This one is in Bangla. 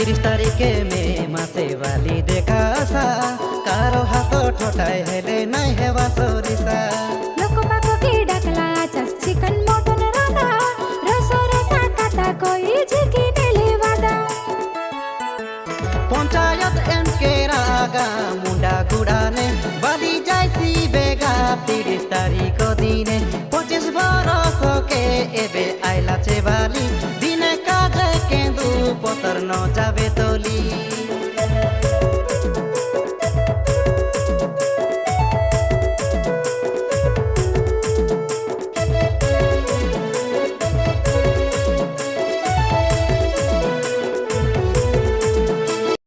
30 তারিখে মে মাসে বালি দেখা আসা কারো হাত ঠোঁটায় হেলে নাই হেবা সরিষা লোকপাককে ডাকলা আচাস চিকেন মটন রাধা রসা কাটা কই ঝিকি নেলে বাদা পঞ্চায়েত এমকে রাগা মুন্ডা গুড়ানে বালি যাইছি বেগা 30 তারিখ দিনে 25 বরষকে এবে আইলাছে বালি দিনে কাজে কেন্দু পতর ন যাবে তলি